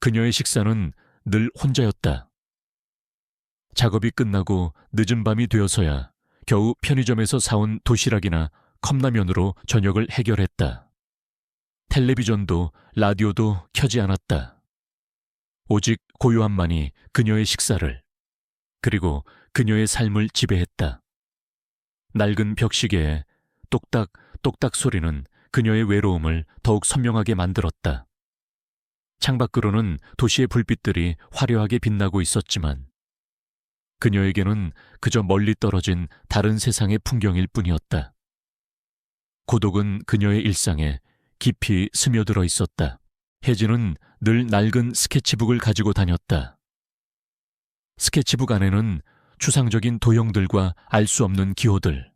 그녀의 식사는 늘 혼자였다. 작업이 끝나고 늦은 밤이 되어서야 겨우 편의점에서 사온 도시락이나 컵라면으로 저녁을 해결했다. 텔레비전도 라디오도 켜지 않았다. 오직 고요함만이 그녀의 식사를, 그리고 그녀의 삶을 지배했다. 낡은 벽시계에 똑딱똑딱 소리는 그녀의 외로움을 더욱 선명하게 만들었다. 창밖으로는 도시의 불빛들이 화려하게 빛나고 있었지만 그녀에게는 그저 멀리 떨어진 다른 세상의 풍경일 뿐이었다. 고독은 그녀의 일상에 깊이 스며들어 있었다. 혜진은 늘 낡은 스케치북을 가지고 다녔다. 스케치북 안에는 추상적인 도형들과 알 수 없는 기호들,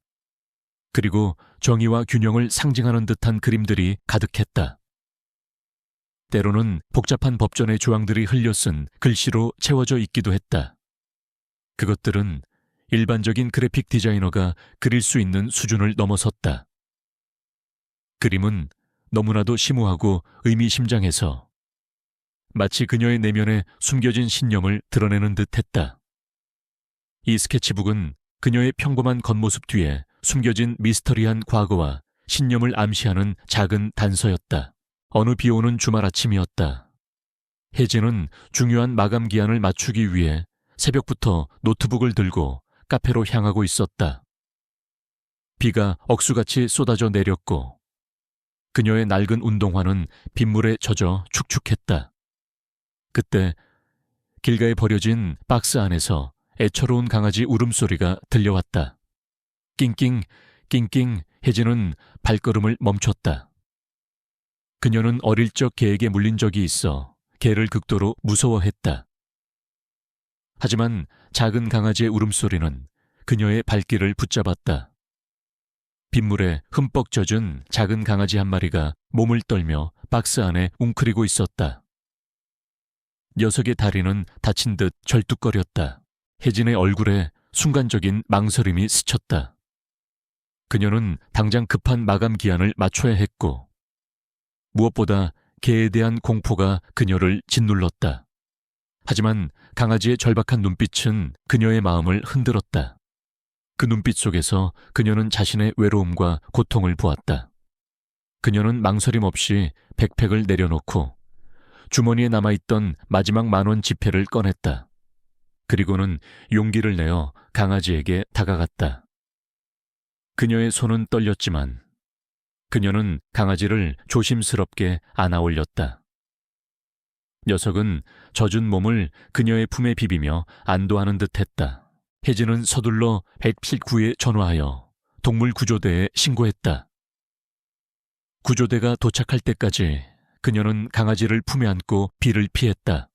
그리고 정의와 균형을 상징하는 듯한 그림들이 가득했다. 때로는 복잡한 법전의 조항들이 흘려쓴 글씨로 채워져 있기도 했다. 그것들은 일반적인 그래픽 디자이너가 그릴 수 있는 수준을 넘어섰다. 그림은 너무나도 심오하고 의미심장해서 마치 그녀의 내면에 숨겨진 신념을 드러내는 듯했다. 이 스케치북은 그녀의 평범한 겉모습 뒤에 숨겨진 미스터리한 과거와 신념을 암시하는 작은 단서였다. 어느 비오는 주말 아침이었다. 혜진은 중요한 마감 기한을 맞추기 위해 새벽부터 노트북을 들고 카페로 향하고 있었다. 비가 억수같이 쏟아져 내렸고 그녀의 낡은 운동화는 빗물에 젖어 축축했다. 그때 길가에 버려진 박스 안에서 애처로운 강아지 울음소리가 들려왔다. 낑낑, 낑낑. 혜진은 발걸음을 멈췄다. 그녀는 어릴 적 개에게 물린 적이 있어 개를 극도로 무서워했다. 하지만 작은 강아지의 울음소리는 그녀의 발길을 붙잡았다. 빗물에 흠뻑 젖은 작은 강아지 한 마리가 몸을 떨며 박스 안에 웅크리고 있었다. 녀석의 다리는 다친 듯 절뚝거렸다. 혜진의 얼굴에 순간적인 망설임이 스쳤다. 그녀는 당장 급한 마감 기한을 맞춰야 했고 무엇보다 개에 대한 공포가 그녀를 짓눌렀다. 하지만 강아지의 절박한 눈빛은 그녀의 마음을 흔들었다. 그 눈빛 속에서 그녀는 자신의 외로움과 고통을 보았다. 그녀는 망설임 없이 백팩을 내려놓고 주머니에 남아있던 마지막 10,000원 지폐를 꺼냈다. 그리고는 용기를 내어 강아지에게 다가갔다. 그녀의 손은 떨렸지만 그녀는 강아지를 조심스럽게 안아 올렸다. 녀석은 젖은 몸을 그녀의 품에 비비며 안도하는 듯했다. 혜진은 서둘러 119에 전화하여 동물구조대에 신고했다. 구조대가 도착할 때까지 그녀는 강아지를 품에 안고 비를 피했다.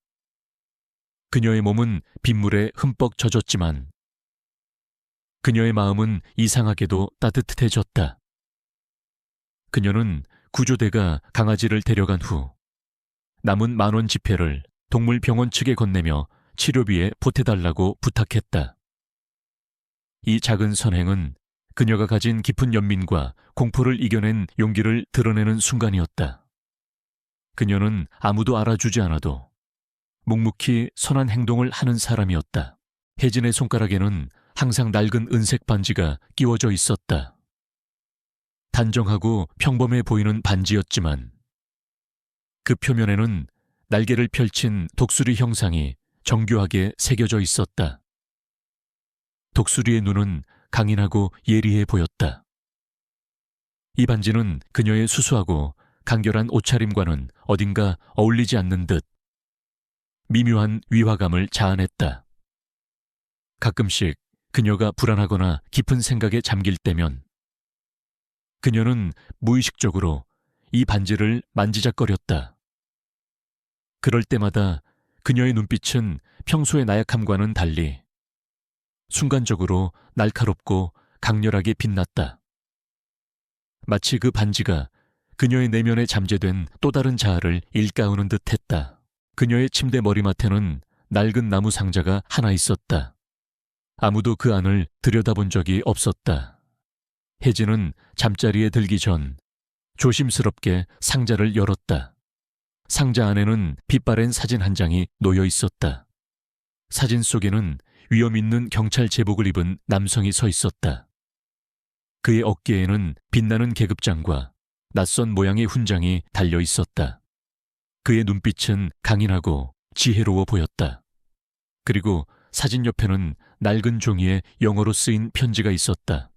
그녀의 몸은 빗물에 흠뻑 젖었지만 그녀의 마음은 이상하게도 따뜻해졌다. 그녀는 구조대가 강아지를 데려간 후 남은 10,000원 지폐를 동물병원 측에 건네며 치료비에 보태달라고 부탁했다. 이 작은 선행은 그녀가 가진 깊은 연민과 공포를 이겨낸 용기를 드러내는 순간이었다. 그녀는 아무도 알아주지 않아도 묵묵히 선한 행동을 하는 사람이었다. 혜진의 손가락에는 항상 낡은 은색 반지가 끼워져 있었다. 단정하고 평범해 보이는 반지였지만 그 표면에는 날개를 펼친 독수리 형상이 정교하게 새겨져 있었다. 독수리의 눈은 강인하고 예리해 보였다. 이 반지는 그녀의 수수하고 간결한 옷차림과는 어딘가 어울리지 않는 듯 미묘한 위화감을 자아냈다. 가끔씩 그녀가 불안하거나 깊은 생각에 잠길 때면 그녀는 무의식적으로 이 반지를 만지작거렸다. 그럴 때마다 그녀의 눈빛은 평소의 나약함과는 달리 순간적으로 날카롭고 강렬하게 빛났다. 마치 그 반지가 그녀의 내면에 잠재된 또 다른 자아를 일깨우는 듯했다. 그녀의 침대 머리맡에는 낡은 나무 상자가 하나 있었다. 아무도 그 안을 들여다본 적이 없었다. 혜진은 잠자리에 들기 전 조심스럽게 상자를 열었다. 상자 안에는 빛바랜 사진 한 장이 놓여 있었다. 사진 속에는 위험 있는 경찰 제복을 입은 남성이 서 있었다. 그의 어깨에는 빛나는 계급장과 낯선 모양의 훈장이 달려 있었다. 그의 눈빛은 강인하고 지혜로워 보였다. 그리고 사진 옆에는 낡은 종이에 영어로 쓰인 편지가 있었다.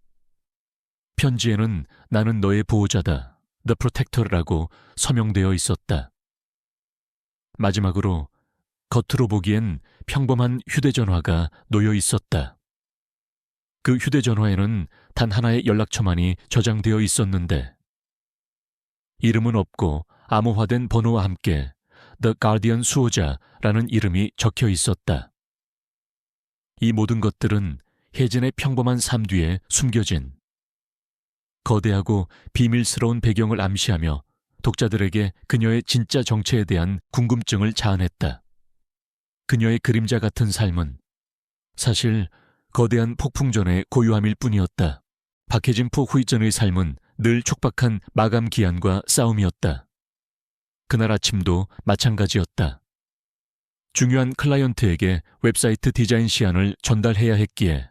편지에는 나는 너의 보호자다, The Protector라고 서명되어 있었다. 마지막으로 겉으로 보기엔 평범한 휴대전화가 놓여 있었다. 그 휴대전화에는 단 하나의 연락처만이 저장되어 있었는데 이름은 없고 암호화된 번호와 함께 The Guardian 수호자라는 이름이 적혀 있었다. 이 모든 것들은 혜진의 평범한 삶 뒤에 숨겨진 거대하고 비밀스러운 배경을 암시하며 독자들에게 그녀의 진짜 정체에 대한 궁금증을 자아냈다. 그녀의 그림자 같은 삶은 사실 거대한 폭풍전의 고요함일 뿐이었다. 박해진 포 후이전의 삶은 늘 촉박한 마감 기한과 싸움이었다. 그날 아침도 마찬가지였다. 중요한 클라이언트에게 웹사이트 디자인 시안을 전달해야 했기에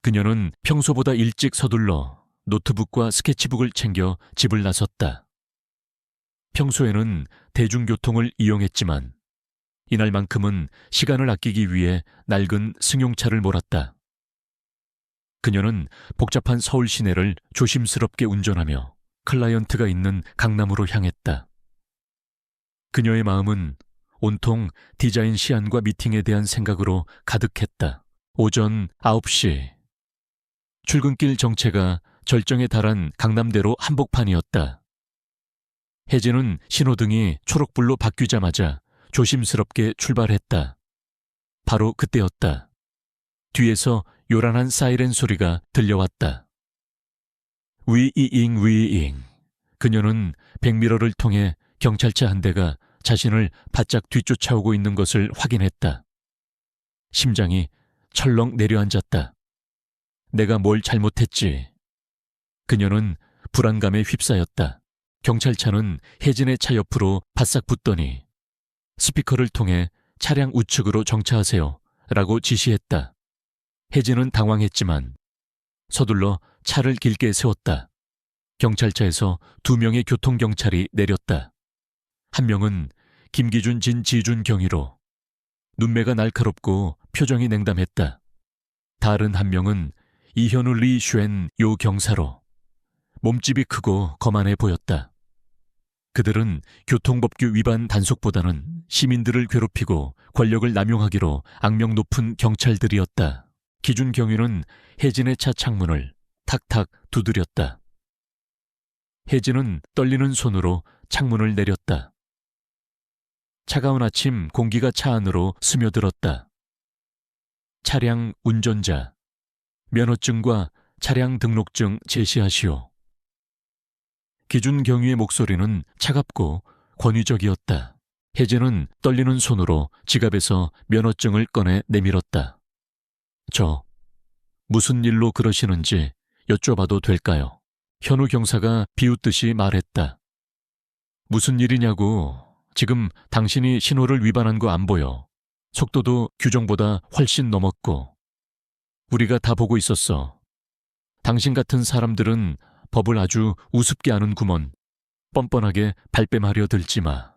그녀는 평소보다 일찍 서둘러 노트북과 스케치북을 챙겨 집을 나섰다. 평소에는 대중교통을 이용했지만 이날만큼은 시간을 아끼기 위해 낡은 승용차를 몰았다. 그녀는 복잡한 서울 시내를 조심스럽게 운전하며 클라이언트가 있는 강남으로 향했다. 그녀의 마음은 온통 디자인 시안과 미팅에 대한 생각으로 가득했다. 오전 9시. 출근길 정체가 절정에 달한 강남대로 한복판이었다. 혜진은 신호등이 초록불로 바뀌자마자 조심스럽게 출발했다. 바로 그때였다. 뒤에서 요란한 사이렌 소리가 들려왔다. 위이잉. 그녀는 백미러를 통해 경찰차 한 대가 자신을 바짝 뒤쫓아오고 있는 것을 확인했다. 심장이 철렁 내려앉았다. 내가 뭘 잘못했지. 그녀는 불안감에 휩싸였다. 경찰차는 혜진의 차 옆으로 바싹 붙더니 스피커를 통해 차량 우측으로 정차하세요 라고 지시했다. 혜진은 당황했지만 서둘러 차를 길게 세웠다. 경찰차에서 2명의 교통경찰이 내렸다. 한 명은 김기준 진지준 경위로 눈매가 날카롭고 표정이 냉담했다. 다른 한 명은 이현우 리쉔 요 경사로 몸집이 크고 거만해 보였다. 그들은 교통법규 위반 단속보다는 시민들을 괴롭히고 권력을 남용하기로 악명 높은 경찰들이었다. 기준 경위는 혜진의 차 창문을 탁탁 두드렸다. 혜진은 떨리는 손으로 창문을 내렸다. 차가운 아침 공기가 차 안으로 스며들었다. 차량 운전자, 면허증과 차량 등록증 제시하시오. 기준 경위의 목소리는 차갑고 권위적이었다. 혜진은 떨리는 손으로 지갑에서 면허증을 꺼내 내밀었다. 저, 무슨 일로 그러시는지 여쭤봐도 될까요? 현우 경사가 비웃듯이 말했다. 무슨 일이냐고. 지금 당신이 신호를 위반한 거 안 보여. 속도도 규정보다 훨씬 넘었고. 우리가 다 보고 있었어. 당신 같은 사람들은 법을 아주 우습게 아는구먼. 뻔뻔하게 발뺌하려 들지 마.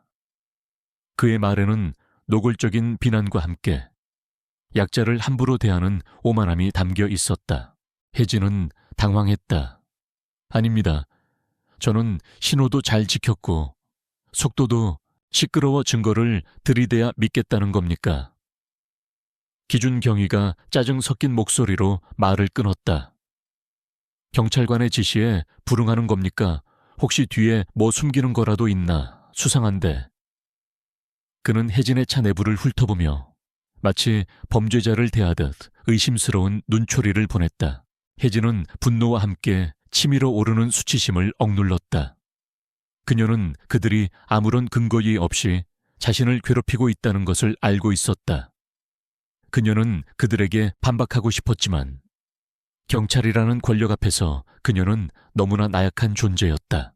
그의 말에는 노골적인 비난과 함께 약자를 함부로 대하는 오만함이 담겨 있었다. 혜진은 당황했다. 아닙니다. 저는 신호도 잘 지켰고 속도도 시끄러워 증거를 들이대야 믿겠다는 겁니까? 기준 경위가 짜증 섞인 목소리로 말을 끊었다. 경찰관의 지시에 불응하는 겁니까? 혹시 뒤에 뭐 숨기는 거라도 있나 수상한데. 그는 혜진의 차 내부를 훑어보며 마치 범죄자를 대하듯 의심스러운 눈초리를 보냈다. 혜진은 분노와 함께 치밀어 오르는 수치심을 억눌렀다. 그녀는 그들이 아무런 근거이 없이 자신을 괴롭히고 있다는 것을 알고 있었다. 그녀는 그들에게 반박하고 싶었지만 경찰이라는 권력 앞에서 그녀는 너무나 나약한 존재였다.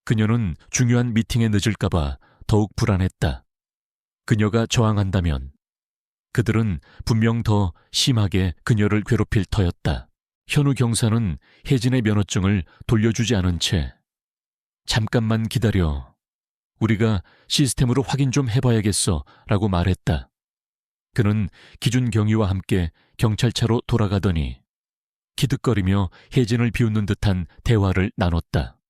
그녀는 중요한 미팅에 늦을까봐 더욱 불안했다. 그녀가 저항한다면 그들은 분명 더 심하게 그녀를 괴롭힐 터였다. 현우 경사는 혜진의 면허증을 돌려주지 않은 채 잠깐만 기다려. 우리가 시스템으로 확인 좀 해봐야겠어 라고 말했다. 그는 기준 경위와 함께 경찰차로 돌아가더니 키득거리며 혜진을 비웃는 듯한 대화를 나눴다.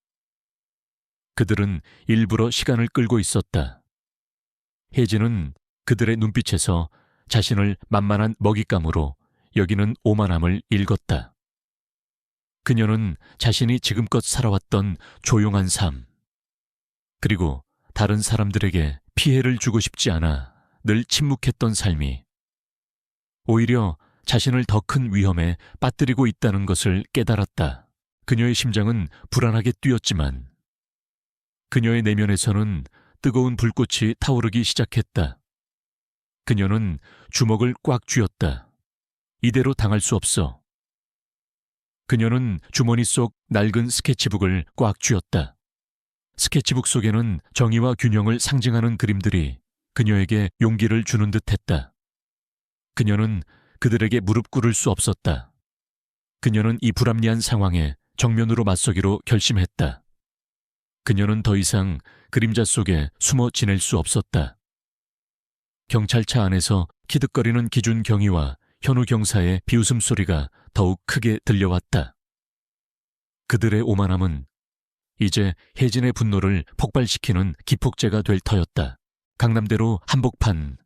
그들은 일부러 시간을 끌고 있었다. 혜진은 그들의 눈빛에서 자신을 만만한 먹잇감으로 여기는 오만함을 읽었다. 그녀는 자신이 지금껏 살아왔던 조용한 삶, 그리고 다른 사람들에게 피해를 주고 싶지 않아 늘 침묵했던 삶이 오히려 자신을 더 큰 위험에 빠뜨리고 있다는 것을 깨달았다. 그녀의 심장은 불안하게 뛰었지만 그녀의 내면에서는 뜨거운 불꽃이 타오르기 시작했다. 그녀는 주먹을 꽉 쥐었다. 이대로 당할 수 없어. 그녀는 주머니 속 낡은 스케치북을 꽉 쥐었다. 스케치북 속에는 정의와 균형을 상징하는 그림들이 그녀에게 용기를 주는 듯했다. 그녀는 그들에게 무릎 꿇을 수 없었다. 그녀는 이 불합리한 상황에 정면으로 맞서기로 결심했다. 그녀는 더 이상 그림자 속에 숨어 지낼 수 없었다. 경찰차 안에서 키득거리는 기준 경위와 현우 경사의 비웃음 소리가 더욱 크게 들려왔다. 그들의 오만함은 이제 혜진의 분노를 폭발시키는 기폭제가 될 터였다. 강남대로 한복판.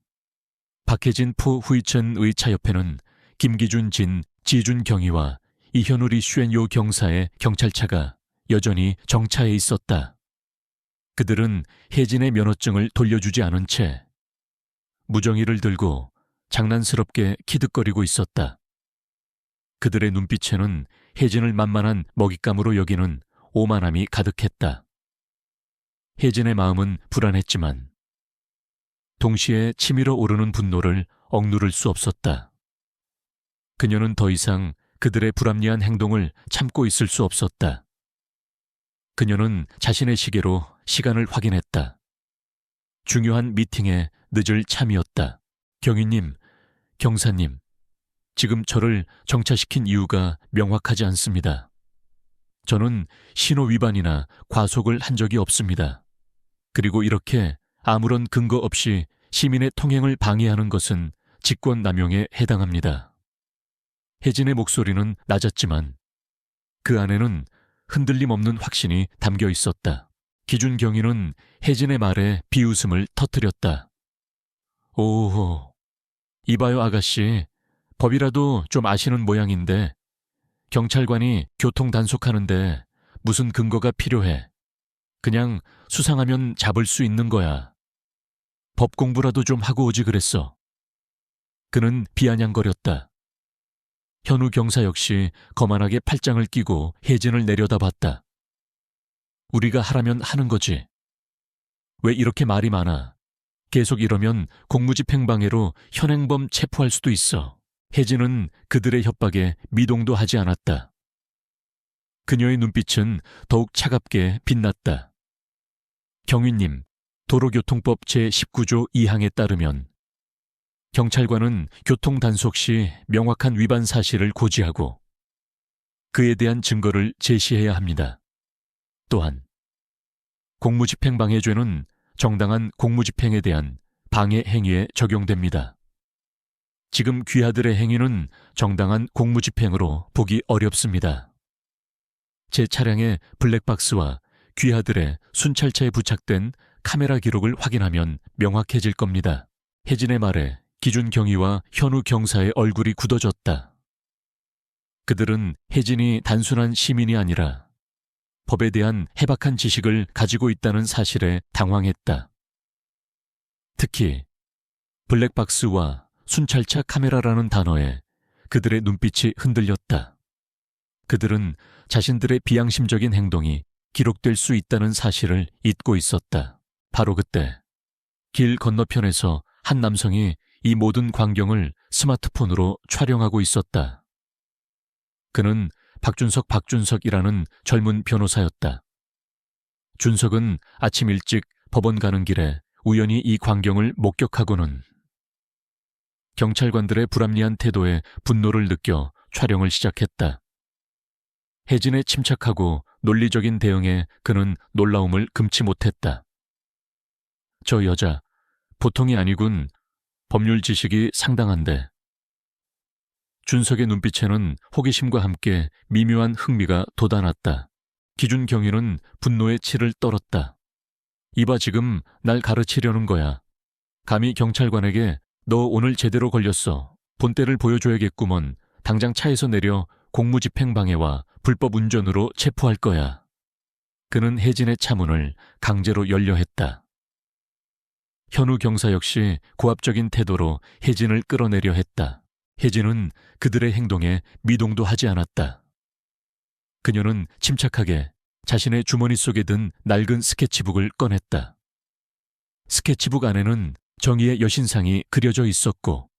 박혜진 포 후이천의 차 옆에는 김기준 진 지준 경위와 이현우 리 슈엔요 경사의 경찰차가 여전히 정차해 있었다. 그들은 혜진의 면허증을 돌려주지 않은 채 무정이를 들고 장난스럽게 키득거리고 있었다. 그들의 눈빛에는 혜진을 만만한 먹잇감으로 여기는 오만함이 가득했다. 혜진의 마음은 불안했지만 동시에 치밀어 오르는 분노를 억누를 수 없었다. 그녀는 더 이상 그들의 불합리한 행동을 참고 있을 수 없었다. 그녀는 자신의 시계로 시간을 확인했다. 중요한 미팅에 늦을 참이었다. 경위님, 경사님, 지금 저를 정차시킨 이유가 명확하지 않습니다. 저는 신호 위반이나 과속을 한 적이 없습니다. 그리고 이렇게 아무런 근거 없이 시민의 통행을 방해하는 것은 직권남용에 해당합니다. 혜진의 목소리는 낮았지만 그 안에는 흔들림 없는 확신이 담겨 있었다. 기준 경위는 혜진의 말에 비웃음을 터뜨렸다. 오호, 이봐요 아가씨, 법이라도 좀 아시는 모양인데 경찰관이 교통 단속하는데 무슨 근거가 필요해. 그냥 수상하면 잡을 수 있는 거야. 법 공부라도 좀 하고 오지 그랬어. 그는 비아냥거렸다. 현우 경사 역시 거만하게 팔짱을 끼고 혜진을 내려다봤다. 우리가 하라면 하는 거지. 왜 이렇게 말이 많아? 계속 이러면 공무집행방해로 현행범 체포할 수도 있어. 혜진은 그들의 협박에 미동도 하지 않았다. 그녀의 눈빛은 더욱 차갑게 빛났다. 경위님, 도로교통법 제19조 2항에 따르면 경찰관은 교통단속 시 명확한 위반 사실을 고지하고 그에 대한 증거를 제시해야 합니다. 또한 공무집행방해죄는 정당한 공무집행에 대한 방해 행위에 적용됩니다. 지금 귀하들의 행위는 정당한 공무집행으로 보기 어렵습니다. 제 차량의 블랙박스와 귀하들의 순찰차에 부착된 카메라 기록을 확인하면 명확해질 겁니다. 혜진의 말에 기준 경위와 현우 경사의 얼굴이 굳어졌다. 그들은 혜진이 단순한 시민이 아니라 법에 대한 해박한 지식을 가지고 있다는 사실에 당황했다. 특히 블랙박스와 순찰차 카메라라는 단어에 그들의 눈빛이 흔들렸다. 그들은 자신들의 비양심적인 행동이 기록될 수 있다는 사실을 잊고 있었다. 바로 그때 길 건너편에서 한 남성이 이 모든 광경을 스마트폰으로 촬영하고 있었다. 그는 박준석이라는 젊은 변호사였다. 준석은 아침 일찍 법원 가는 길에 우연히 이 광경을 목격하고는 경찰관들의 불합리한 태도에 분노를 느껴 촬영을 시작했다. 혜진의 침착하고 논리적인 대응에 그는 놀라움을 금치 못했다. 저 여자, 보통이 아니군. 법률 지식이 상당한데. 준석의 눈빛에는 호기심과 함께 미묘한 흥미가 돋아났다. 기준 경위는 분노의 치를 떨었다. 이봐, 지금 날 가르치려는 거야. 감히 경찰관에게 너 오늘 제대로 걸렸어. 본때를 보여줘야겠구먼. 당장 차에서 내려 공무집행방해와 불법 운전으로 체포할 거야. 그는 혜진의 차문을 강제로 열려 했다. 현우 경사 역시 고압적인 태도로 혜진을 끌어내려 했다. 혜진은 그들의 행동에 미동도 하지 않았다. 그녀는 침착하게 자신의 주머니 속에 든 낡은 스케치북을 꺼냈다. 스케치북 안에는 정의의 여신상이 그려져 있었고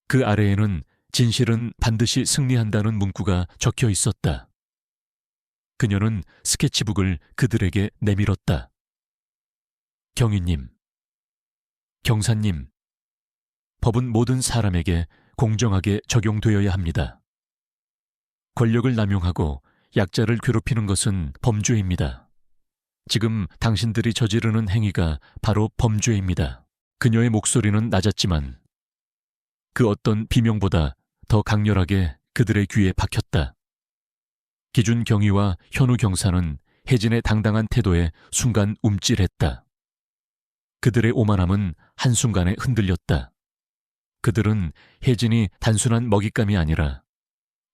그 아래에는 진실은 반드시 승리한다는 문구가 적혀 있었다. 그녀는 스케치북을 그들에게 내밀었다. 경위님, 경사님, 법은 모든 사람에게 공정하게 적용되어야 합니다. 권력을 남용하고 약자를 괴롭히는 것은 범죄입니다. 지금 당신들이 저지르는 행위가 바로 범죄입니다. 그녀의 목소리는 낮았지만 그 어떤 비명보다 더 강렬하게 그들의 귀에 박혔다. 기준 경위와 현우 경사는 혜진의 당당한 태도에 순간 움찔했다. 그들의 오만함은 한순간에 흔들렸다. 그들은 혜진이 단순한 먹잇감이 아니라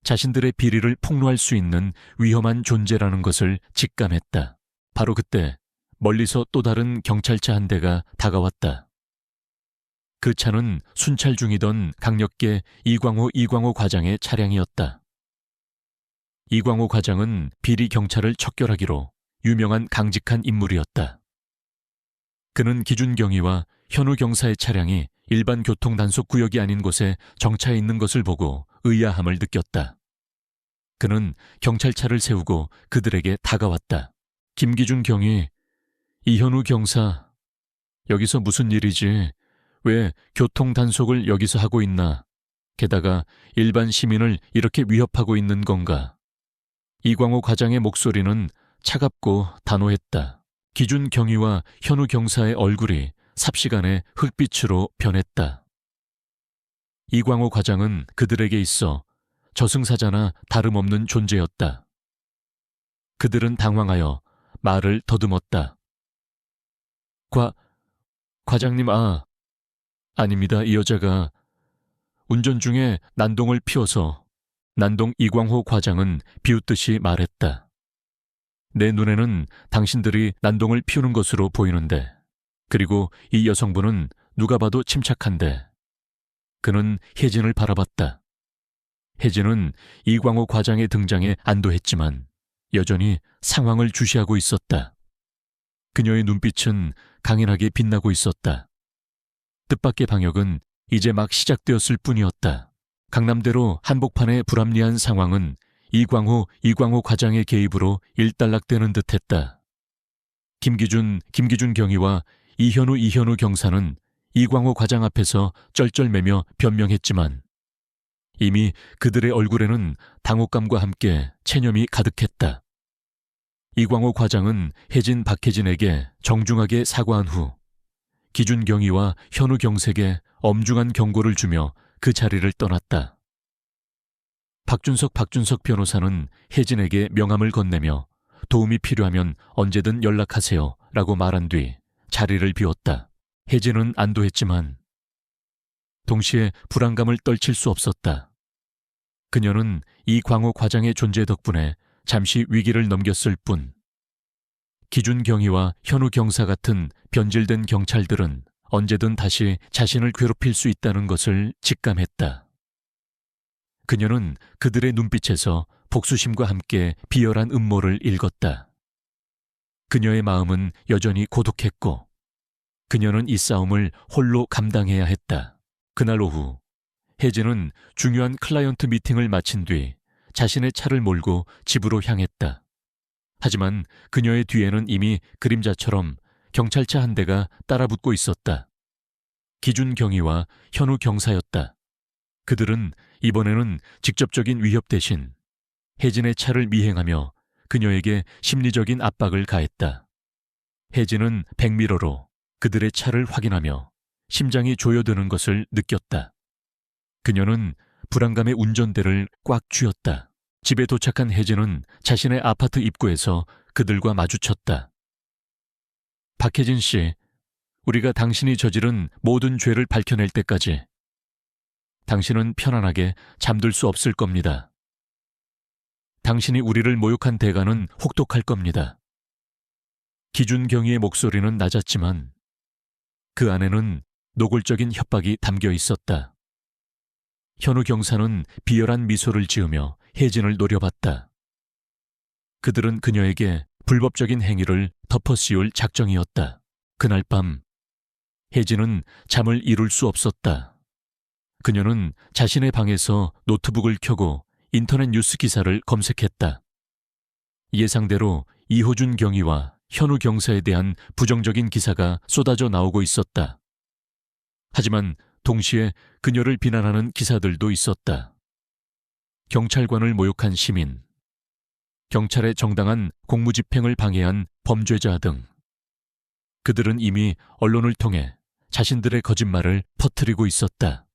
자신들의 비리를 폭로할 수 있는 위험한 존재라는 것을 직감했다. 바로 그때 멀리서 또 다른 경찰차 한 대가 다가왔다. 그 차는 순찰 중이던 강력계 이광호 과장의 차량이었다. 이광호 과장은 비리 경찰을 척결하기로 유명한 강직한 인물이었다. 그는 기준 경위와 현우 경사의 차량이 일반 교통 단속 구역이 아닌 곳에 정차해 있는 것을 보고 의아함을 느꼈다. 그는 경찰차를 세우고 그들에게 다가왔다. 김기준 경위, 이현우 경사, 여기서 무슨 일이지? 왜 교통 단속을 여기서 하고 있나? 게다가 일반 시민을 이렇게 위협하고 있는 건가? 이광호 과장의 목소리는 차갑고 단호했다. 기준 경위와 현우 경사의 얼굴이 삽시간에 흙빛으로 변했다. 이광호 과장은 그들에게 있어 저승사자나 다름없는 존재였다. 그들은 당황하여 말을 더듬었다. 과장님, 아닙니다. 이 여자가 운전 중에 난동을 피워서. 난동 이광호 과장은 비웃듯이 말했다. 내 눈에는 당신들이 난동을 피우는 것으로 보이는데, 그리고 이 여성분은 누가 봐도 침착한데. 그는 혜진을 바라봤다. 혜진은 이광호 과장의 등장에 안도했지만 여전히 상황을 주시하고 있었다. 그녀의 눈빛은 강인하게 빛나고 있었다. 뜻밖의 방역은 이제 막 시작되었을 뿐이었다. 강남대로 한복판의 불합리한 상황은 이광호 과장의 개입으로 일단락되는 듯했다. 김기준 경위와 이현우 경사는 이광호 과장 앞에서 쩔쩔매며 변명했지만 이미 그들의 얼굴에는 당혹감과 함께 체념이 가득했다. 이광호 과장은 박혜진에게 정중하게 사과한 후 기준 경위와 현우 경색에 엄중한 경고를 주며 그 자리를 떠났다. 박준석 변호사는 혜진에게 명함을 건네며 도움이 필요하면 언제든 연락하세요 라고 말한 뒤 자리를 비웠다. 혜진은 안도했지만 동시에 불안감을 떨칠 수 없었다. 그녀는 이광호 과장의 존재 덕분에 잠시 위기를 넘겼을 뿐 기준 경위와 현우 경사 같은 변질된 경찰들은 언제든 다시 자신을 괴롭힐 수 있다는 것을 직감했다. 그녀는 그들의 눈빛에서 복수심과 함께 비열한 음모를 읽었다. 그녀의 마음은 여전히 고독했고 그녀는 이 싸움을 홀로 감당해야 했다. 그날 오후 혜진은 중요한 클라이언트 미팅을 마친 뒤 자신의 차를 몰고 집으로 향했다. 하지만 그녀의 뒤에는 이미 그림자처럼 경찰차 한 대가 따라붙고 있었다. 기준 경위와 현우 경사였다. 그들은 이번에는 직접적인 위협 대신 혜진의 차를 미행하며 그녀에게 심리적인 압박을 가했다. 혜진은 백미러로 그들의 차를 확인하며 심장이 조여드는 것을 느꼈다. 그녀는 불안감에 운전대를 꽉 쥐었다. 집에 도착한 혜진은 자신의 아파트 입구에서 그들과 마주쳤다. 박혜진 씨, 우리가 당신이 저지른 모든 죄를 밝혀낼 때까지 당신은 편안하게 잠들 수 없을 겁니다. 당신이 우리를 모욕한 대가는 혹독할 겁니다. 기준경위의 목소리는 낮았지만 그 안에는 노골적인 협박이 담겨 있었다. 현우 경사는 비열한 미소를 지으며 혜진을 노려봤다. 그들은 그녀에게 불법적인 행위를 덮어씌울 작정이었다. 그날 밤 혜진은 잠을 이룰 수 없었다. 그녀는 자신의 방에서 노트북을 켜고 인터넷 뉴스 기사를 검색했다. 예상대로 이호준 경위와 현우 경사에 대한 부정적인 기사가 쏟아져 나오고 있었다. 하지만 동시에 그녀를 비난하는 기사들도 있었다. 경찰관을 모욕한 시민, 경찰의 정당한 공무집행을 방해한 범죄자 등 그들은 이미 언론을 통해 자신들의 거짓말을 퍼뜨리고 있었다.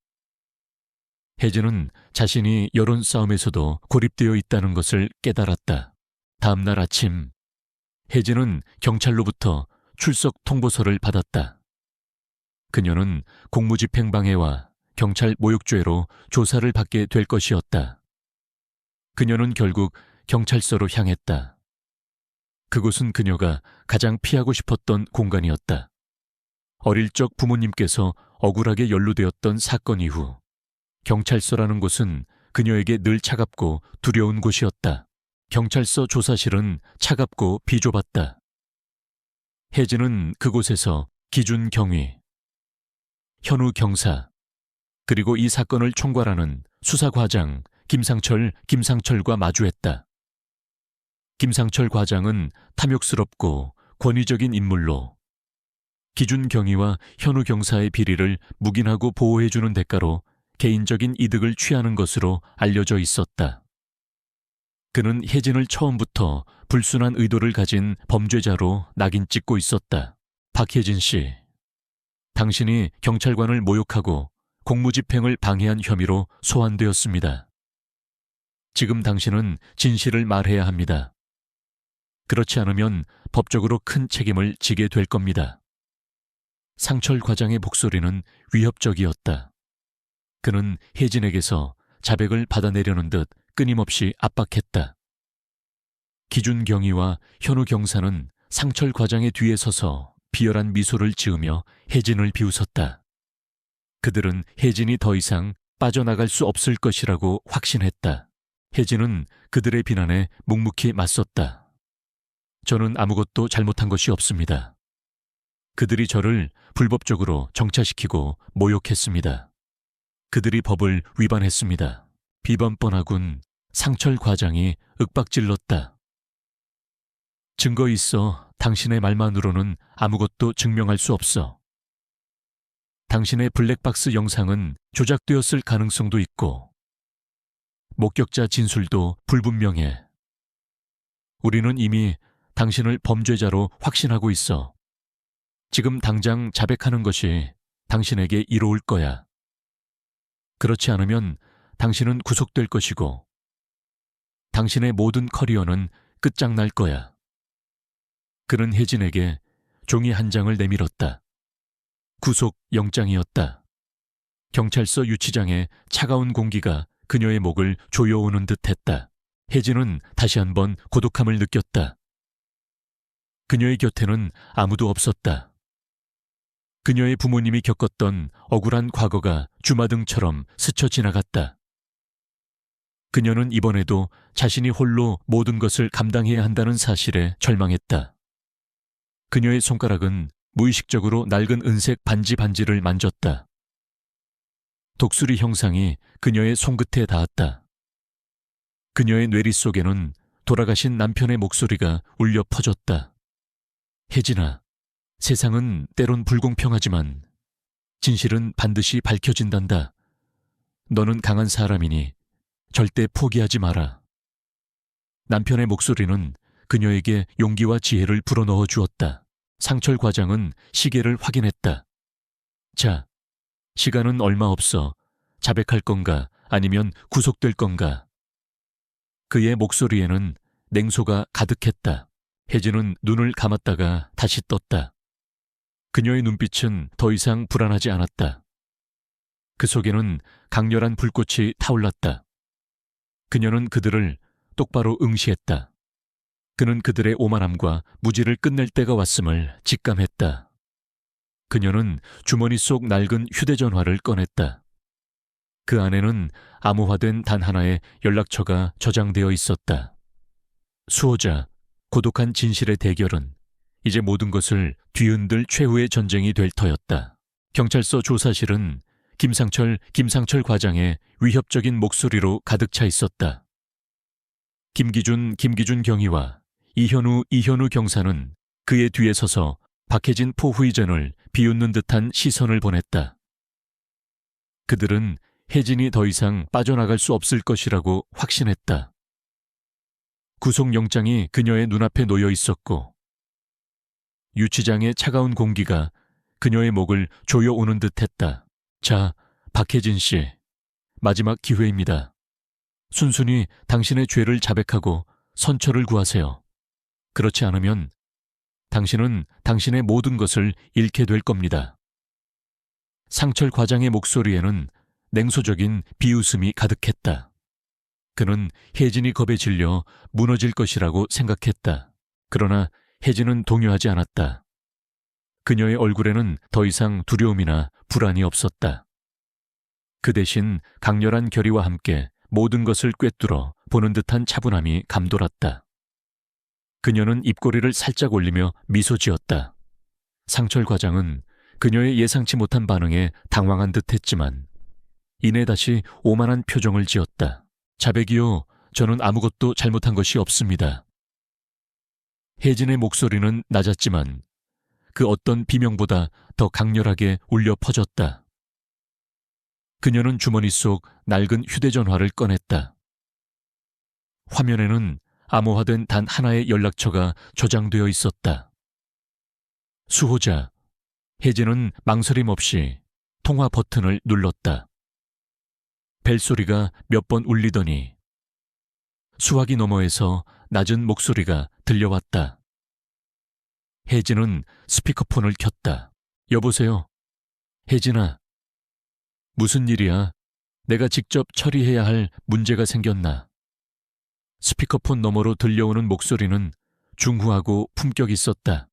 혜진은 자신이 여론 싸움에서도 고립되어 있다는 것을 깨달았다. 다음 날 아침 혜진은 경찰로부터 출석 통보서를 받았다. 그녀는 공무집행방해와 경찰 모욕죄로 조사를 받게 될 것이었다. 그녀는 결국 경찰서로 향했다. 그곳은 그녀가 가장 피하고 싶었던 공간이었다. 어릴 적 부모님께서 억울하게 연루되었던 사건 이후 경찰서라는 곳은 그녀에게 늘 차갑고 두려운 곳이었다. 경찰서 조사실은 차갑고 비좁았다. 혜진은 그곳에서 기준 경위, 현우 경사, 그리고 이 사건을 총괄하는 수사과장 김상철과 마주했다. 김상철 과장은 탐욕스럽고 권위적인 인물로 기준 경위와 현우 경사의 비리를 묵인하고 보호해주는 대가로 개인적인 이득을 취하는 것으로 알려져 있었다. 그는 혜진을 처음부터 불순한 의도를 가진 범죄자로 낙인 찍고 있었다. 박혜진 씨, 당신이 경찰관을 모욕하고 공무집행을 방해한 혐의로 소환되었습니다. 지금 당신은 진실을 말해야 합니다. 그렇지 않으면 법적으로 큰 책임을 지게 될 겁니다. 상철 과장의 목소리는 위협적이었다. 그는 혜진에게서 자백을 받아내려는 듯 끊임없이 압박했다. 기준 경위와 현우 경사는 상철 과장의 뒤에 서서 비열한 미소를 지으며 혜진을 비웃었다. 그들은 혜진이 더 이상 빠져나갈 수 없을 것이라고 확신했다. 혜진은 그들의 비난에 묵묵히 맞섰다. 저는 아무것도 잘못한 것이 없습니다. 그들이 저를 불법적으로 정차시키고 모욕했습니다. 그들이 법을 위반했습니다. 비번 뻔하군. 상철 과장이 윽박질렀다. 증거 있어. 당신의 말만으로는 아무것도 증명할 수 없어. 당신의 블랙박스 영상은 조작되었을 가능성도 있고 목격자 진술도 불분명해. 우리는 이미 당신을 범죄자로 확신하고 있어. 지금 당장 자백하는 것이 당신에게 이로울 거야. 그렇지 않으면 당신은 구속될 것이고 당신의 모든 커리어는 끝장날 거야. 그는 혜진에게 종이 한 장을 내밀었다. 구속 영장이었다. 경찰서 유치장의 차가운 공기가 그녀의 목을 조여오는 듯했다. 혜진은 다시 한번 고독함을 느꼈다. 그녀의 곁에는 아무도 없었다. 그녀의 부모님이 겪었던 억울한 과거가 주마등처럼 스쳐 지나갔다. 그녀는 이번에도 자신이 홀로 모든 것을 감당해야 한다는 사실에 절망했다. 그녀의 손가락은 무의식적으로 낡은 은색 반지를 만졌다. 독수리 형상이 그녀의 손끝에 닿았다. 그녀의 뇌리 속에는 돌아가신 남편의 목소리가 울려 퍼졌다. 혜진아, 세상은 때론 불공평하지만 진실은 반드시 밝혀진단다. 너는 강한 사람이니 절대 포기하지 마라. 남편의 목소리는 그녀에게 용기와 지혜를 불어넣어 주었다. 상철 과장은 시계를 확인했다. 자, 시간은 얼마 없어. 자백할 건가 아니면 구속될 건가? 그의 목소리에는 냉소가 가득했다. 혜진은 눈을 감았다가 다시 떴다. 그녀의 눈빛은 더 이상 불안하지 않았다. 그 속에는 강렬한 불꽃이 타올랐다. 그녀는 그들을 똑바로 응시했다. 그는 그들의 오만함과 무지를 끝낼 때가 왔음을 직감했다. 그녀는 주머니 속 낡은 휴대전화를 꺼냈다. 그 안에는 암호화된 단 하나의 연락처가 저장되어 있었다. 수호자, 고독한 진실의 대결은 이제 모든 것을 뒤흔들 최후의 전쟁이 될 터였다. 경찰서 조사실은 김상철 과장의 위협적인 목소리로 가득 차 있었다. 김기준 경위와 이현우 경사는 그의 뒤에 서서 박해진 포후이전을 비웃는 듯한 시선을 보냈다. 그들은 혜진이 더 이상 빠져나갈 수 없을 것이라고 확신했다. 구속영장이 그녀의 눈앞에 놓여 있었고 유치장의 차가운 공기가 그녀의 목을 조여오는 듯했다. 자, 박혜진 씨, 마지막 기회입니다. 순순히 당신의 죄를 자백하고 선처를 구하세요. 그렇지 않으면 당신은 당신의 모든 것을 잃게 될 겁니다. 상철 과장의 목소리에는 냉소적인 비웃음이 가득했다. 그는 혜진이 겁에 질려 무너질 것이라고 생각했다. 그러나 혜진은 동요하지 않았다. 그녀의 얼굴에는 더 이상 두려움이나 불안이 없었다. 그 대신 강렬한 결의와 함께 모든 것을 꿰뚫어 보는 듯한 차분함이 감돌았다. 그녀는 입꼬리를 살짝 올리며 미소 지었다. 상철 과장은 그녀의 예상치 못한 반응에 당황한 듯했지만 이내 다시 오만한 표정을 지었다. 자백이요, 저는 아무것도 잘못한 것이 없습니다. 혜진의 목소리는 낮았지만 그 어떤 비명보다 더 강렬하게 울려 퍼졌다. 그녀는 주머니 속 낡은 휴대전화를 꺼냈다. 화면에는 암호화된 단 하나의 연락처가 저장되어 있었다. 수호자, 혜진은 망설임 없이 통화 버튼을 눌렀다. 벨소리가 몇 번 울리더니 수화기 너머에서 낮은 목소리가 들려왔다. 혜진은 스피커폰을 켰다. 여보세요? 혜진아. 무슨 일이야? 내가 직접 처리해야 할 문제가 생겼나? 스피커폰 너머로 들려오는 목소리는 중후하고 품격 있었다.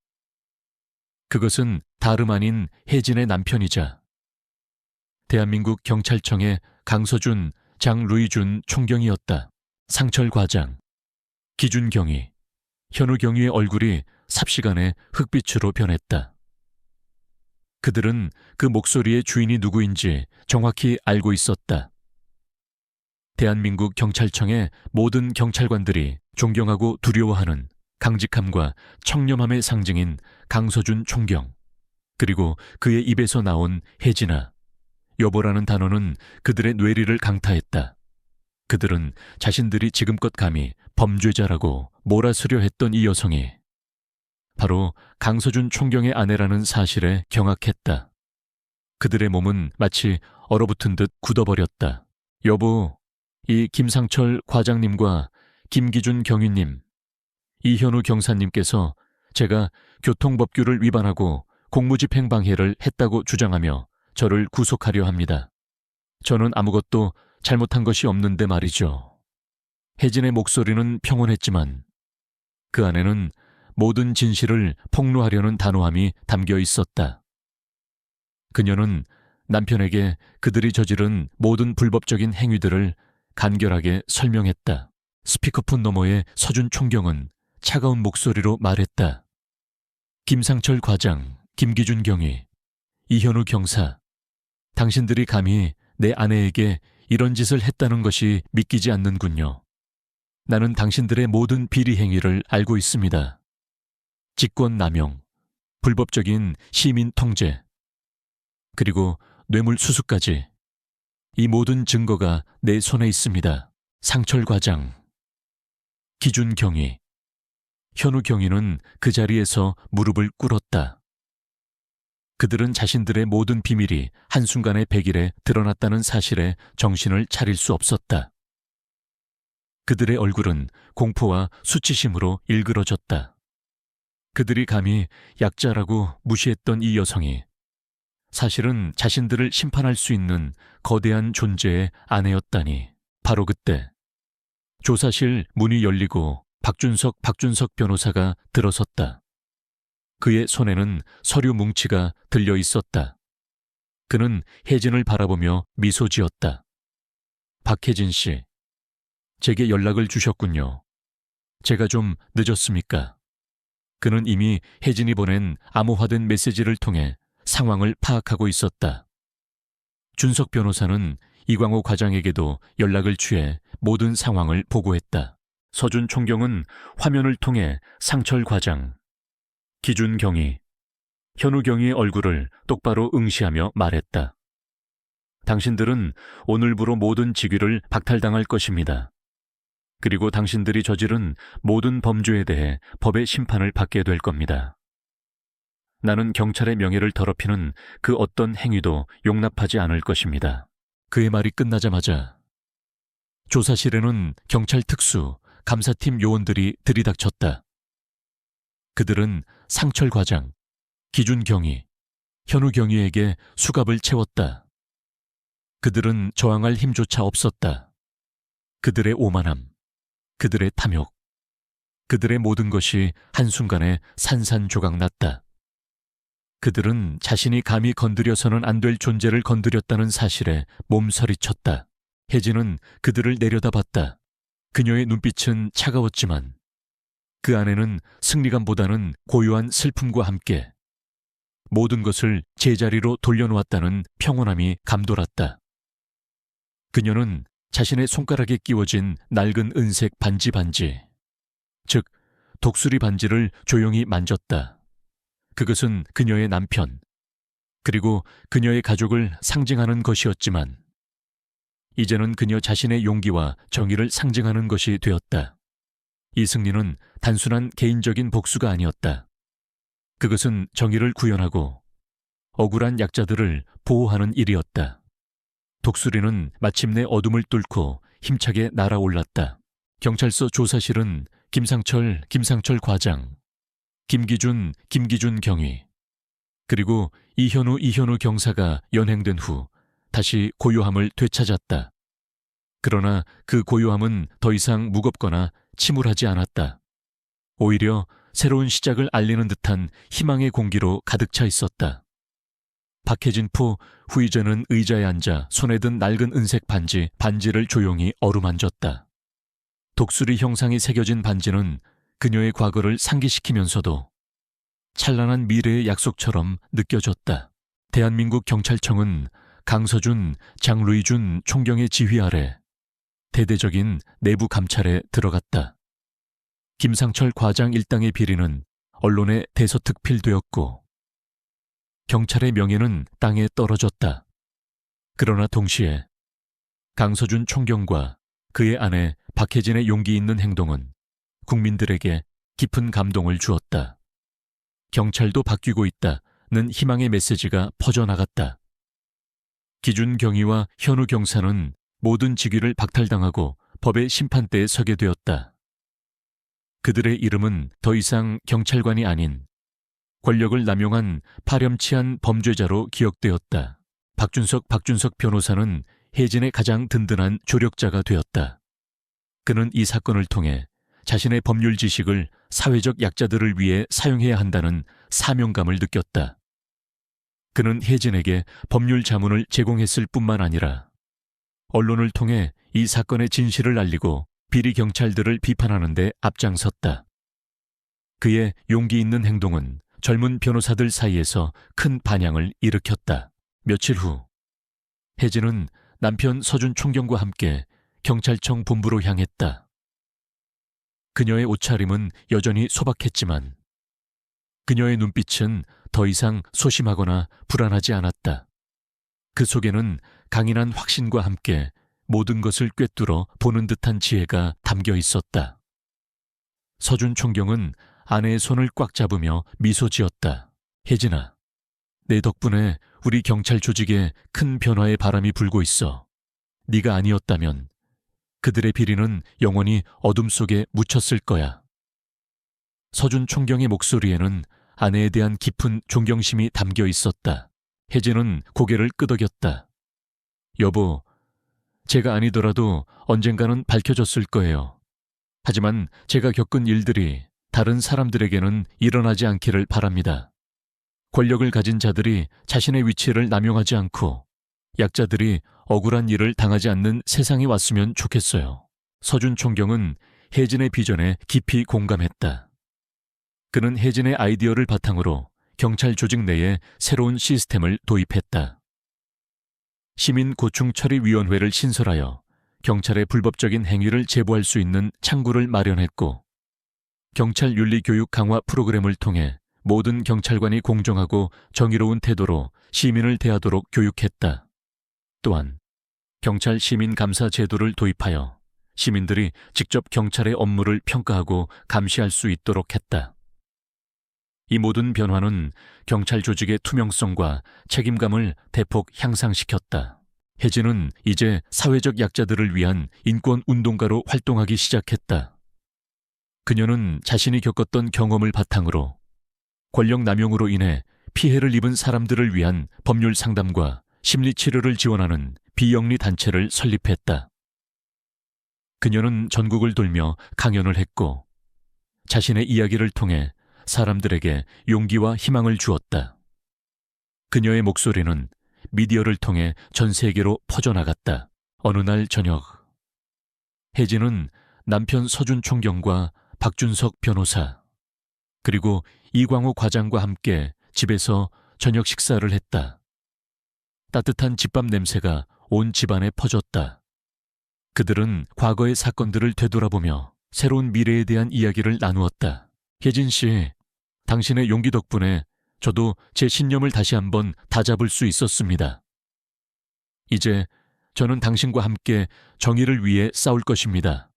그것은 다름 아닌 혜진의 남편이자 대한민국 경찰청의 강서준, 장루이준 총경이었다. 상철 과장, 기준 경위, 현우 경위의 얼굴이 삽시간에 흑빛으로 변했다. 그들은 그 목소리의 주인이 누구인지 정확히 알고 있었다. 대한민국 경찰청의 모든 경찰관들이 존경하고 두려워하는 강직함과 청렴함의 상징인 강서준 총경, 그리고 그의 입에서 나온 혜진아, 여보라는 단어는 그들의 뇌리를 강타했다. 그들은 자신들이 지금껏 감히 범죄자라고 몰아쓰려 했던 이 여성이 바로 강서준 총경의 아내라는 사실에 경악했다. 그들의 몸은 마치 얼어붙은 듯 굳어버렸다. 여보, 이 김상철 과장님과 김기준 경위님, 이현우 경사님께서 제가 교통법규를 위반하고 공무집행 방해를 했다고 주장하며 저를 구속하려 합니다. 저는 아무것도 잘못한 것이 없는데 말이죠. 혜진의 목소리는 평온했지만 그 안에는 모든 진실을 폭로하려는 단호함이 담겨 있었다. 그녀는 남편에게 그들이 저지른 모든 불법적인 행위들을 간결하게 설명했다. 스피커폰 너머에 서준 총경은 차가운 목소리로 말했다. 김상철 과장, 김기준 경위, 이현우 경사, 당신들이 감히 내 아내에게 이런 짓을 했다는 것이 믿기지 않는군요. 나는 당신들의 모든 비리 행위를 알고 있습니다. 직권남용, 불법적인 시민 통제, 그리고 뇌물 수수까지 이 모든 증거가 내 손에 있습니다. 상철 과장, 기준 경위, 현우 경위는 그 자리에서 무릎을 꿇었다. 그들은 자신들의 모든 비밀이 한순간에 100일에 드러났다는 사실에 정신을 차릴 수 없었다. 그들의 얼굴은 공포와 수치심으로 일그러졌다. 그들이 감히 약자라고 무시했던 이 여성이 사실은 자신들을 심판할 수 있는 거대한 존재의 아내였다니. 바로 그때 조사실 문이 열리고 박준석 변호사가 들어섰다. 그의 손에는 서류 뭉치가 들려 있었다. 그는 혜진을 바라보며 미소 지었다. 박혜진 씨, 제게 연락을 주셨군요. 제가 좀 늦었습니까? 그는 이미 혜진이 보낸 암호화된 메시지를 통해 상황을 파악하고 있었다. 준석 변호사는 이광호 과장에게도 연락을 취해 모든 상황을 보고했다. 서준 총경은 화면을 통해 상철 과장, 기준 경위, 현우 경위의 얼굴을 똑바로 응시하며 말했다. 당신들은 오늘부로 모든 직위를 박탈당할 것입니다. 그리고 당신들이 저지른 모든 범죄에 대해 법의 심판을 받게 될 겁니다. 나는 경찰의 명예를 더럽히는 그 어떤 행위도 용납하지 않을 것입니다. 그의 말이 끝나자마자 조사실에는 경찰 특수, 감사팀 요원들이 들이닥쳤다. 그들은 상철 과장, 기준 경위, 현우 경위에게 수갑을 채웠다. 그들은 저항할 힘조차 없었다. 그들의 오만함, 그들의 탐욕, 그들의 모든 것이 한순간에 산산조각 났다. 그들은 자신이 감히 건드려서는 안 될 존재를 건드렸다는 사실에 몸서리쳤다. 혜진은 그들을 내려다봤다. 그녀의 눈빛은 차가웠지만 그 안에는 승리감보다는 고요한 슬픔과 함께 모든 것을 제자리로 돌려놓았다는 평온함이 감돌았다. 그녀는 자신의 손가락에 끼워진 낡은 은색 반지, 즉 독수리 반지를 조용히 만졌다. 그것은 그녀의 남편, 그리고 그녀의 가족을 상징하는 것이었지만 이제는 그녀 자신의 용기와 정의를 상징하는 것이 되었다. 이 승리는 단순한 개인적인 복수가 아니었다. 그것은 정의를 구현하고 억울한 약자들을 보호하는 일이었다. 독수리는 마침내 어둠을 뚫고 힘차게 날아올랐다. 경찰서 조사실은 김상철 과장, 김기준 경위, 그리고 이현우 경사가 연행된 후 다시 고요함을 되찾았다. 그러나 그 고요함은 더 이상 무겁거나 침울하지 않았다. 오히려 새로운 시작을 알리는 듯한 희망의 공기로 가득 차 있었다. 박혜진 포 후이자는 의자에 앉아 손에 든 낡은 은색 반지를 조용히 어루만졌다. 독수리 형상이 새겨진 반지는 그녀의 과거를 상기시키면서도 찬란한 미래의 약속처럼 느껴졌다. 대한민국 경찰청은 강서준, 장루이준 총경의 지휘 아래 대대적인 내부 감찰에 들어갔다. 김상철 과장 일당의 비리는 언론에 대서특필되었고 경찰의 명예는 땅에 떨어졌다. 그러나 동시에 강서준 총경과 그의 아내 박혜진의 용기 있는 행동은 국민들에게 깊은 감동을 주었다. 경찰도 바뀌고 있다는 희망의 메시지가 퍼져나갔다. 기준 경위와 현우 경사는 모든 직위를 박탈당하고 법의 심판대에 서게 되었다. 그들의 이름은 더 이상 경찰관이 아닌 권력을 남용한 파렴치한 범죄자로 기억되었다. 박준석 변호사는 혜진의 가장 든든한 조력자가 되었다. 그는 이 사건을 통해 자신의 법률 지식을 사회적 약자들을 위해 사용해야 한다는 사명감을 느꼈다. 그는 혜진에게 법률 자문을 제공했을 뿐만 아니라 언론을 통해 이 사건의 진실을 알리고 비리 경찰들을 비판하는 데 앞장섰다. 그의 용기 있는 행동은 젊은 변호사들 사이에서 큰 반향을 일으켰다. 며칠 후 혜진은 남편 서준 총경과 함께 경찰청 본부로 향했다. 그녀의 옷차림은 여전히 소박했지만 그녀의 눈빛은 더 이상 소심하거나 불안하지 않았다. 그 속에는 강인한 확신과 함께 모든 것을 꿰뚫어 보는 듯한 지혜가 담겨 있었다. 서준 총경은 아내의 손을 꽉 잡으며 미소 지었다. 혜진아, 내 덕분에 우리 경찰 조직에 큰 변화의 바람이 불고 있어. 네가 아니었다면 그들의 비리는 영원히 어둠 속에 묻혔을 거야. 서준 총경의 목소리에는 아내에 대한 깊은 존경심이 담겨 있었다. 혜진은 고개를 끄덕였다. 여보, 제가 아니더라도 언젠가는 밝혀졌을 거예요. 하지만 제가 겪은 일들이 다른 사람들에게는 일어나지 않기를 바랍니다. 권력을 가진 자들이 자신의 위치를 남용하지 않고 약자들이 억울한 일을 당하지 않는 세상이 왔으면 좋겠어요. 서준 총경은 혜진의 비전에 깊이 공감했다. 그는 혜진의 아이디어를 바탕으로 경찰 조직 내에 새로운 시스템을 도입했다. 시민고충처리위원회를 신설하여 경찰의 불법적인 행위를 제보할 수 있는 창구를 마련했고, 경찰 윤리 교육 강화 프로그램을 통해 모든 경찰관이 공정하고 정의로운 태도로 시민을 대하도록 교육했다. 또한 경찰 시민 감사 제도를 도입하여 시민들이 직접 경찰의 업무를 평가하고 감시할 수 있도록 했다. 이 모든 변화는 경찰 조직의 투명성과 책임감을 대폭 향상시켰다. 혜진은 이제 사회적 약자들을 위한 인권 운동가로 활동하기 시작했다. 그녀는 자신이 겪었던 경험을 바탕으로 권력 남용으로 인해 피해를 입은 사람들을 위한 법률 상담과 심리 치료를 지원하는 비영리 단체를 설립했다. 그녀는 전국을 돌며 강연을 했고 자신의 이야기를 통해 사람들에게 용기와 희망을 주었다. 그녀의 목소리는 미디어를 통해 전 세계로 퍼져나갔다. 어느 날 저녁, 혜진은 남편 서준 총경과 박준석 변호사, 그리고 이광호 과장과 함께 집에서 저녁 식사를 했다. 따뜻한 집밥 냄새가 온 집안에 퍼졌다. 그들은 과거의 사건들을 되돌아보며 새로운 미래에 대한 이야기를 나누었다. 혜진 씨, 당신의 용기 덕분에 저도 제 신념을 다시 한번 다잡을 수 있었습니다. 이제 저는 당신과 함께 정의를 위해 싸울 것입니다.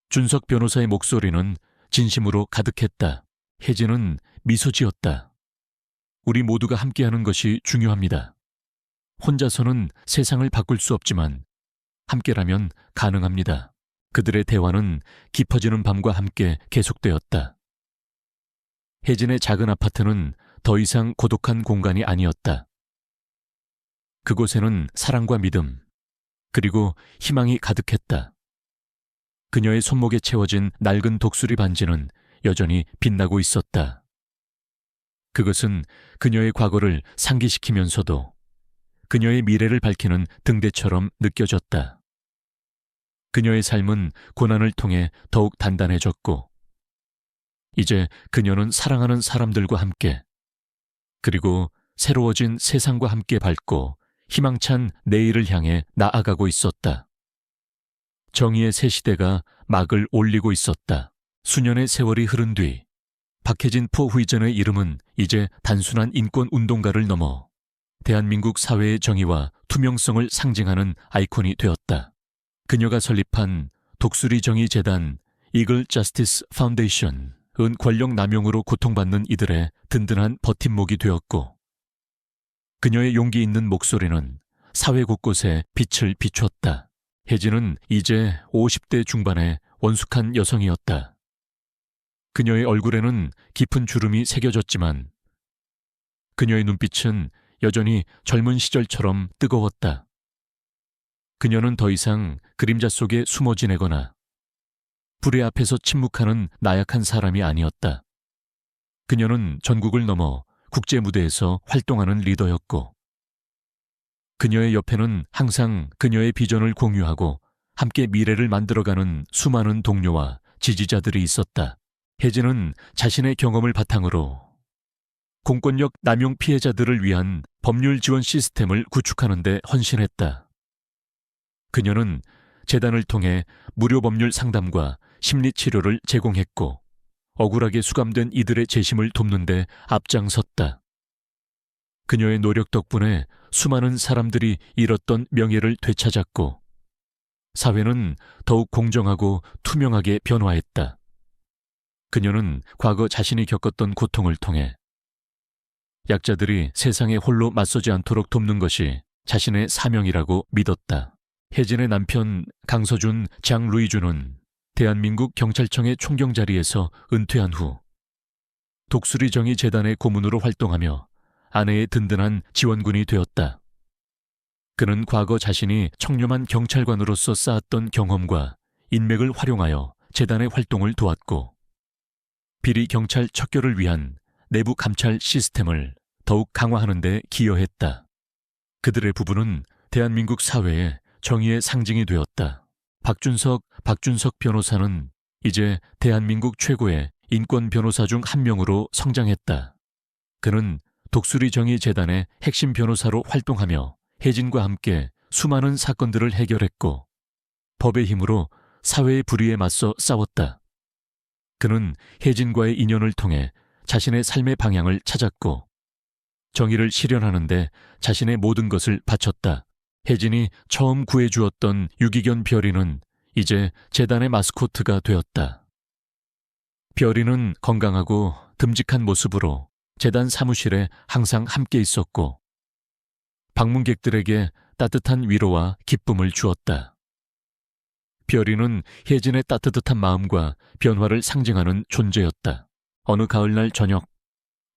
준석 변호사의 목소리는 진심으로 가득했다. 혜진은 미소 지었다. 우리 모두가 함께하는 것이 중요합니다. 혼자서는 세상을 바꿀 수 없지만 함께라면 가능합니다. 그들의 대화는 깊어지는 밤과 함께 계속되었다. 혜진의 작은 아파트는 더 이상 고독한 공간이 아니었다. 그곳에는 사랑과 믿음, 그리고 희망이 가득했다. 그녀의 손목에 채워진 낡은 독수리 반지는 여전히 빛나고 있었다. 그것은 그녀의 과거를 상기시키면서도 그녀의 미래를 밝히는 등대처럼 느껴졌다. 그녀의 삶은 고난을 통해 더욱 단단해졌고, 이제 그녀는 사랑하는 사람들과 함께, 그리고 새로워진 세상과 함께 밝고 희망찬 내일을 향해 나아가고 있었다. 정의의 새 시대가 막을 올리고 있었다. 수년의 세월이 흐른 뒤 박혜진 포후이전의 이름은 이제 단순한 인권 운동가를 넘어 대한민국 사회의 정의와 투명성을 상징하는 아이콘이 되었다. 그녀가 설립한 독수리 정의 재단 이글 저스티스 파운데이션은 권력 남용으로 고통받는 이들의 든든한 버팀목이 되었고, 그녀의 용기 있는 목소리는 사회 곳곳에 빛을 비췄다. 혜진은 이제 50대 중반의 원숙한 여성이었다. 그녀의 얼굴에는 깊은 주름이 새겨졌지만 그녀의 눈빛은 여전히 젊은 시절처럼 뜨거웠다. 그녀는 더 이상 그림자 속에 숨어 지내거나 불의 앞에서 침묵하는 나약한 사람이 아니었다. 그녀는 전국을 넘어 국제 무대에서 활동하는 리더였고, 그녀의 옆에는 항상 그녀의 비전을 공유하고 함께 미래를 만들어가는 수많은 동료와 지지자들이 있었다. 혜진은 자신의 경험을 바탕으로 공권력 남용 피해자들을 위한 법률 지원 시스템을 구축하는 데 헌신했다. 그녀는 재단을 통해 무료 법률 상담과 심리 치료를 제공했고, 억울하게 수감된 이들의 재심을 돕는 데 앞장섰다. 그녀의 노력 덕분에 수많은 사람들이 잃었던 명예를 되찾았고 사회는 더욱 공정하고 투명하게 변화했다. 그녀는 과거 자신이 겪었던 고통을 통해 약자들이 세상에 홀로 맞서지 않도록 돕는 것이 자신의 사명이라고 믿었다. 혜진의 남편 강서준, 장루이준은 대한민국 경찰청의 총경 자리에서 은퇴한 후 독수리 정의 재단의 고문으로 활동하며 아내의 든든한 지원군이 되었다. 그는 과거 자신이 청렴한 경찰관으로서 쌓았던 경험과 인맥을 활용하여 재단의 활동을 도왔고 비리 경찰 척결을 위한 내부 감찰 시스템을 더욱 강화하는 데 기여했다. 그들의 부부는 대한민국 사회에 정의의 상징이 되었다. 박준석 변호사는 이제 대한민국 최고의 인권 변호사 중 한 명으로 성장했다. 그는 독수리 정의 재단의 핵심 변호사로 활동하며 혜진과 함께 수많은 사건들을 해결했고 법의 힘으로 사회의 불의에 맞서 싸웠다. 그는 혜진과의 인연을 통해 자신의 삶의 방향을 찾았고 정의를 실현하는 데 자신의 모든 것을 바쳤다. 혜진이 처음 구해주었던 유기견 별이는 이제 재단의 마스코트가 되었다. 별이는 건강하고 듬직한 모습으로 재단 사무실에 항상 함께 있었고 방문객들에게 따뜻한 위로와 기쁨을 주었다. 별이는 혜진의 따뜻한 마음과 변화를 상징하는 존재였다. 어느 가을날 저녁,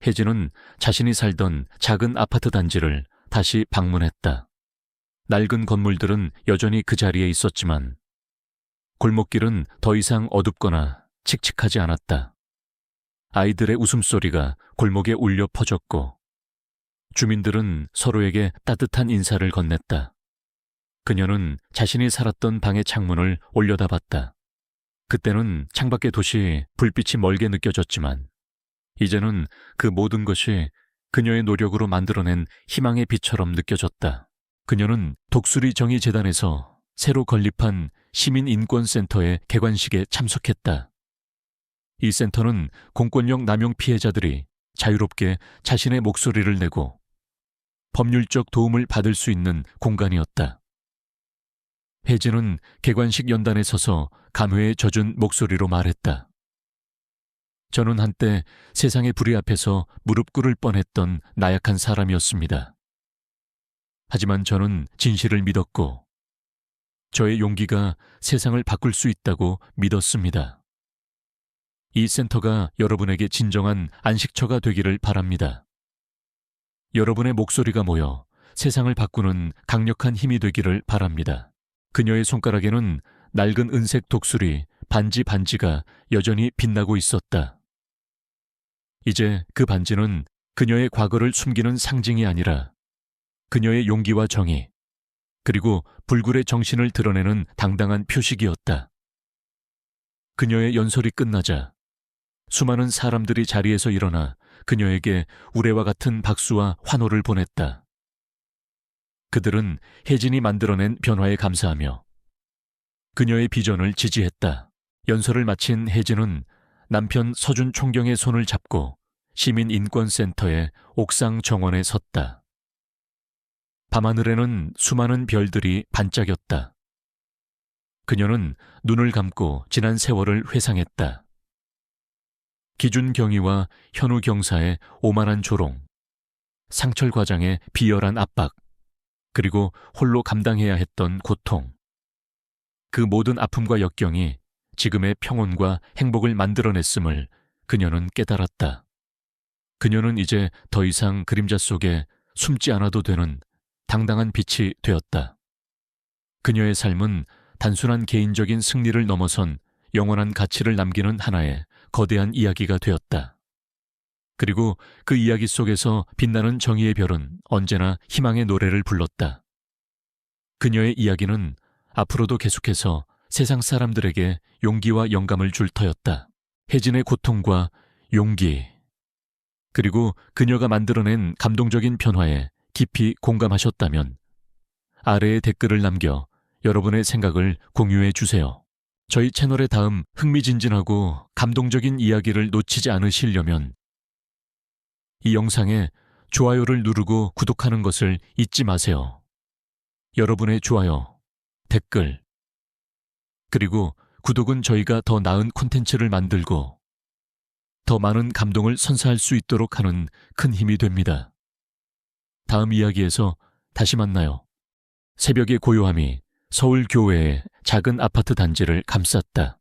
혜진은 자신이 살던 작은 아파트 단지를 다시 방문했다. 낡은 건물들은 여전히 그 자리에 있었지만 골목길은 더 이상 어둡거나 칙칙하지 않았다. 아이들의 웃음소리가 골목에 울려 퍼졌고 주민들은 서로에게 따뜻한 인사를 건넸다. 그녀는 자신이 살았던 방의 창문을 올려다봤다. 그때는 창밖의 도시 불빛이 멀게 느껴졌지만 이제는 그 모든 것이 그녀의 노력으로 만들어낸 희망의 빛처럼 느껴졌다. 그녀는 독수리 정의 재단에서 새로 건립한 시민인권센터의 개관식에 참석했다. 이 센터는 공권력 남용 피해자들이 자유롭게 자신의 목소리를 내고 법률적 도움을 받을 수 있는 공간이었다. 혜진은 개관식 연단에 서서 감회에 젖은 목소리로 말했다. 저는 한때 세상의 불의 앞에서 무릎 꿇을 뻔했던 나약한 사람이었습니다. 하지만 저는 진실을 믿었고 저의 용기가 세상을 바꿀 수 있다고 믿었습니다. 이 센터가 여러분에게 진정한 안식처가 되기를 바랍니다. 여러분의 목소리가 모여 세상을 바꾸는 강력한 힘이 되기를 바랍니다. 그녀의 손가락에는 낡은 은색 독수리 반지가 여전히 빛나고 있었다. 이제 그 반지는 그녀의 과거를 숨기는 상징이 아니라 그녀의 용기와 정의, 그리고 불굴의 정신을 드러내는 당당한 표식이었다. 그녀의 연설이 끝나자 수많은 사람들이 자리에서 일어나 그녀에게 우레와 같은 박수와 환호를 보냈다. 그들은 혜진이 만들어낸 변화에 감사하며 그녀의 비전을 지지했다. 연설을 마친 혜진은 남편 서준 총경의 손을 잡고 시민인권센터의 옥상 정원에 섰다. 밤하늘에는 수많은 별들이 반짝였다. 그녀는 눈을 감고 지난 세월을 회상했다. 기준 경위와 현우 경사의 오만한 조롱, 상철 과장의 비열한 압박, 그리고 홀로 감당해야 했던 고통. 그 모든 아픔과 역경이 지금의 평온과 행복을 만들어냈음을 그녀는 깨달았다. 그녀는 이제 더 이상 그림자 속에 숨지 않아도 되는 당당한 빛이 되었다. 그녀의 삶은 단순한 개인적인 승리를 넘어선 영원한 가치를 남기는 하나의 거대한 이야기가 되었다. 그리고 그 이야기 속에서 빛나는 정의의 별은 언제나 희망의 노래를 불렀다. 그녀의 이야기는 앞으로도 계속해서 세상 사람들에게 용기와 영감을 줄 터였다. 혜진의 고통과 용기, 그리고 그녀가 만들어낸 감동적인 변화에 깊이 공감하셨다면 아래에 댓글을 남겨 여러분의 생각을 공유해 주세요. 저희 채널의 다음 흥미진진하고 감동적인 이야기를 놓치지 않으시려면 이 영상에 좋아요를 누르고 구독하는 것을 잊지 마세요. 여러분의 좋아요, 댓글, 그리고 구독은 저희가 더 나은 콘텐츠를 만들고 더 많은 감동을 선사할 수 있도록 하는 큰 힘이 됩니다. 다음 이야기에서 다시 만나요. 새벽의 고요함이 서울 교외의 작은 아파트 단지를 감쌌다.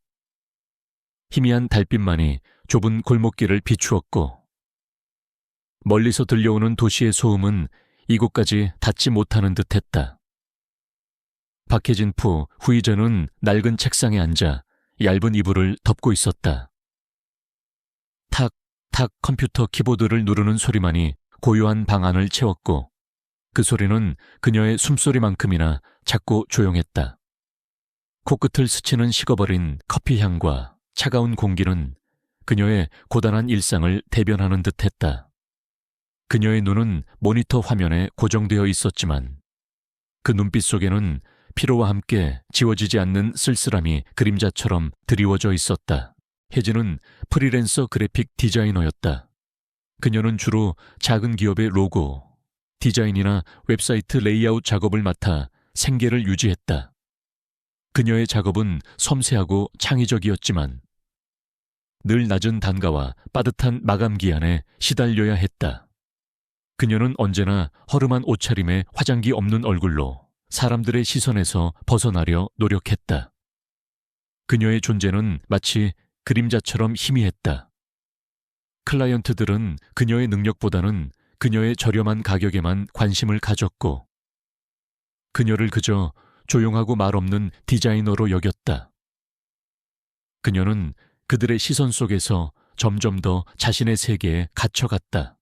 희미한 달빛만이 좁은 골목길을 비추었고 멀리서 들려오는 도시의 소음은 이곳까지 닿지 못하는 듯했다. 박해진 후이전은 낡은 책상에 앉아 얇은 이불을 덮고 있었다. 탁 컴퓨터 키보드를 누르는 소리만이 고요한 방 안을 채웠고 그 소리는 그녀의 숨소리만큼이나 작고 조용했다. 코끝을 스치는 식어버린 커피 향과 차가운 공기는 그녀의 고단한 일상을 대변하는 듯했다. 그녀의 눈은 모니터 화면에 고정되어 있었지만 그 눈빛 속에는 피로와 함께 지워지지 않는 쓸쓸함이 그림자처럼 드리워져 있었다. 혜진은 프리랜서 그래픽 디자이너였다. 그녀는 주로 작은 기업의 로고, 디자인이나 웹사이트 레이아웃 작업을 맡아 생계를 유지했다. 그녀의 작업은 섬세하고 창의적이었지만 늘 낮은 단가와 빠듯한 마감 기한에 시달려야 했다. 그녀는 언제나 허름한 옷차림에 화장기 없는 얼굴로 사람들의 시선에서 벗어나려 노력했다. 그녀의 존재는 마치 그림자처럼 희미했다. 클라이언트들은 그녀의 능력보다는 그녀의 저렴한 가격에만 관심을 가졌고 그녀를 그저 조용하고 말없는 디자이너로 여겼다. 그녀는 그들의 시선 속에서 점점 더 자신의 세계에 갇혀갔다.